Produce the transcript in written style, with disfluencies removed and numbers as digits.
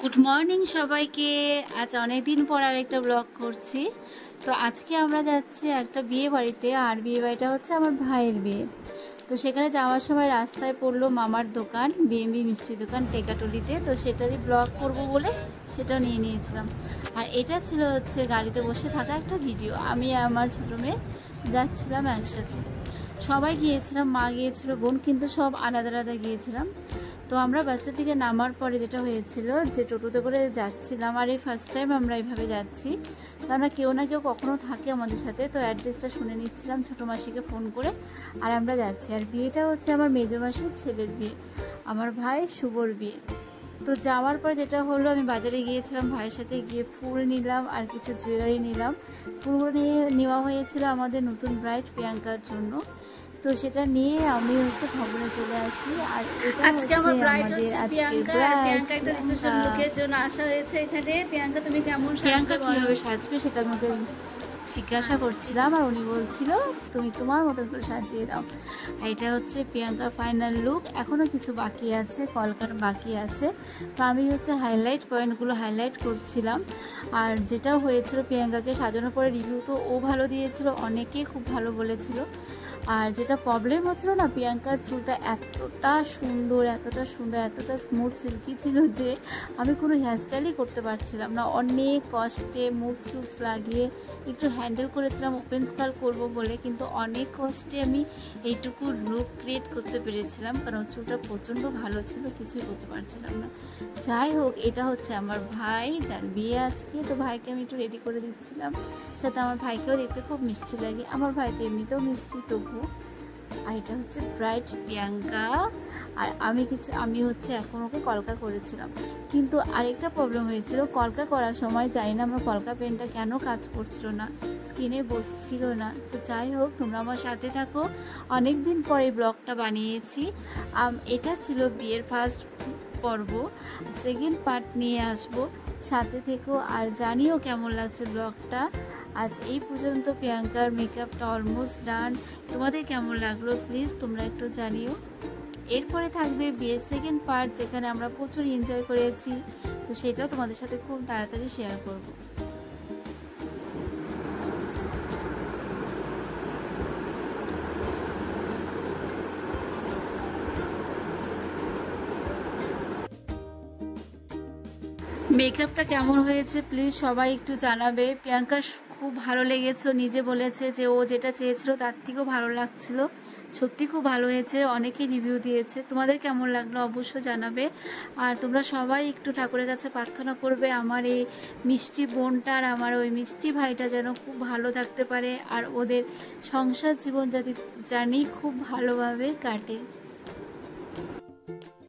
Good morning সবাইকে। আজ অনেক দিন পর আরেকটা ব্লগ করছি। তো আজকে আমরা যাচ্ছি একটা বিয়ে বাড়িতে, আর বিয়ে বাড়িটা হচ্ছে আমার ভাইয়ের বিয়ে। তো সেখানে যাওয়ার সময় রাস্তায় পড়লো মামার দোকান, বিএমবি মিষ্টির দোকান টেকাটুলিতে। তো সেটারই ব্লগ করব বলে সেটাও নিয়ে নিয়েছিলাম। আর এটা ছিল হচ্ছে গাড়িতে বসে থাকা একটা ভিডিও। আমি আমার ছোটো মেয়ে যাচ্ছিলাম একসাথে, সবাই গিয়েছিলাম, মা গিয়েছিল, বোন, কিন্তু সব আলাদা আলাদা গিয়েছিলাম। তো আমরা বাসের থেকে নামার পরে যেটা হয়েছিল যে টোটোতে করে যাচ্ছিলাম, আর এই ফার্স্ট টাইম আমরা এইভাবে যাচ্ছি। তো আমরা কেউ না কেউ কখনো থাকে আমাদের সাথে, তো অ্যাড্রেসটা শুনে নিচ্ছিলাম ছোটো মাসিকে ফোন করে, আর আমরা যাচ্ছি। আর বিয়েটা হচ্ছে আমার মেজো মাসির ছেলের বিয়ে, আমার ভাই শুভর বিয়ে। তো যাওয়ার পর যেটা হলো, আমি বাজারে গিয়েছিলাম, ভাইয়ের সাথে গিয়ে ফুল নিলাম আর কিছু জুয়েলারি নিলাম। ফুলগুলো নিয়ে নেওয়া হয়েছিল আমাদের নতুন ব্রাইড প্রিয়াঙ্কার জন্য। তো সেটা নিয়ে আমি হচ্ছে ভবনে চলে আসি। আর এটা আজকে আমার ব্রাইড হচ্ছে প্রিয়াঙ্কা। প্রিয়াঙ্কা একটা রিসেপশন লুকের জন্য আসা হয়েছে এখানে। প্রিয়াঙ্কা তুমি কেমন সাজবে, প্রিয়াঙ্কা কিভাবে সাজবে সেটা আমাকে জিজ্ঞাসা করছিলাম, আর উনি বলছিল তুমি তোমার মতন করে সাজিয়ে দাও। আর এটা হচ্ছে প্রিয়াঙ্কার ফাইনাল লুক। এখনও কিছু বাকি আছে, কলকার বাকি আছে। তো আমি হচ্ছে হাইলাইট পয়েন্টগুলো হাইলাইট করছিলাম। আর যেটা হয়েছিল, প্রিয়াঙ্কাকে সাজানোর পরে রিভিউ তো ও ভালো দিয়েছিল, অনেকেই খুব ভালো বলেছিল। আর যেটা প্রবলেম হচ্ছিল না, প্রিয়াঙ্কার চুলটা এতটা সুন্দর, এতটা সুন্দর, এতটা স্মুথ সিল্কি ছিল যে আমি কোনো হেয়ারস্টাইলই করতে পারছিলাম না। অনেক কষ্টে মুভস টুভস লাগিয়ে একটু হ্যান্ডেল করেছিলাম ওপেন স্কাল করবো বলে, কিন্তু অনেক কষ্টে আমি এইটুকু লুক ক্রিয়েট করতে পেরেছিলাম, কারণ চুলটা প্রচণ্ড ভালো ছিল, কিছুই করতে পারছিলাম না। যাই হোক, এটা হচ্ছে আমার ভাই যার বিয়ে আজকে। তো ভাইকে আমি একটু রেডি করে দিচ্ছিলাম যাতে আমার ভাইকেও দেখতে খুব মিষ্টি লাগে। আমার ভাই তো এমনিতেও মিষ্টি তবু। আর এটা হচ্ছে ব্রাইড প্রিয়াঙ্কা। আর আমি হচ্ছে এখন ওকে কলকা করেছিলাম, কিন্তু আরেকটা প্রবলেম হয়েছিল, কলকা করার সময় জানি না আমার কলকা পেনটা কেন কাজ করছিল না, স্কিনে বসছিল না। তো যাই হোক, তোমরা আমার সাথে থাকো, অনেক দিন পরে ব্লগটা বানিয়েছি। এটা ছিল বিয়ের ফার্স্ট পর্ব, সেকেন্ড পার্ট নিয়ে আসবো, সাথে থেকো আর জানিও কেমন লাগছে ব্লগটা। আজ এই পর্যন্ত প্রিয়াঙ্কার মেকআপটা অলমোস্ট ডান। তোমাদের কেমন লাগলো প্লিজ তোমরা একটু জানিও। এরপরে থাকবে বিয়ের সেকেন্ড পার্ট, যেখানে আমরা প্রচুর এনজয় করেছি। তো সেটাও তোমাদের সাথে খুব তাড়াতাড়ি শেয়ার করব। মেকআপটা কেমন হয়েছে প্লিজ সবাই একটু জানাবে। প্রিয়াঙ্কার খুব ভালো লেগেছে, নিজে বলেছে যে ও যেটা চেয়েছিল তার থেকেও ভালো লাগছিল। সত্যি খুব ভালো হয়েছে, অনেকেই রিভিউ দিয়েছে। তোমাদের কেমন লাগলো অবশ্যই জানাবে। আর তোমরা সবাই একটু ঠাকুরের কাছে প্রার্থনা করবে আমার এই মিষ্টি বোনটা আর আমার ওই মিষ্টি ভাইটা যেন খুব ভালো থাকতে পারে, আর ওদের সংসার জীবন জানি খুব ভালোভাবে কাটে।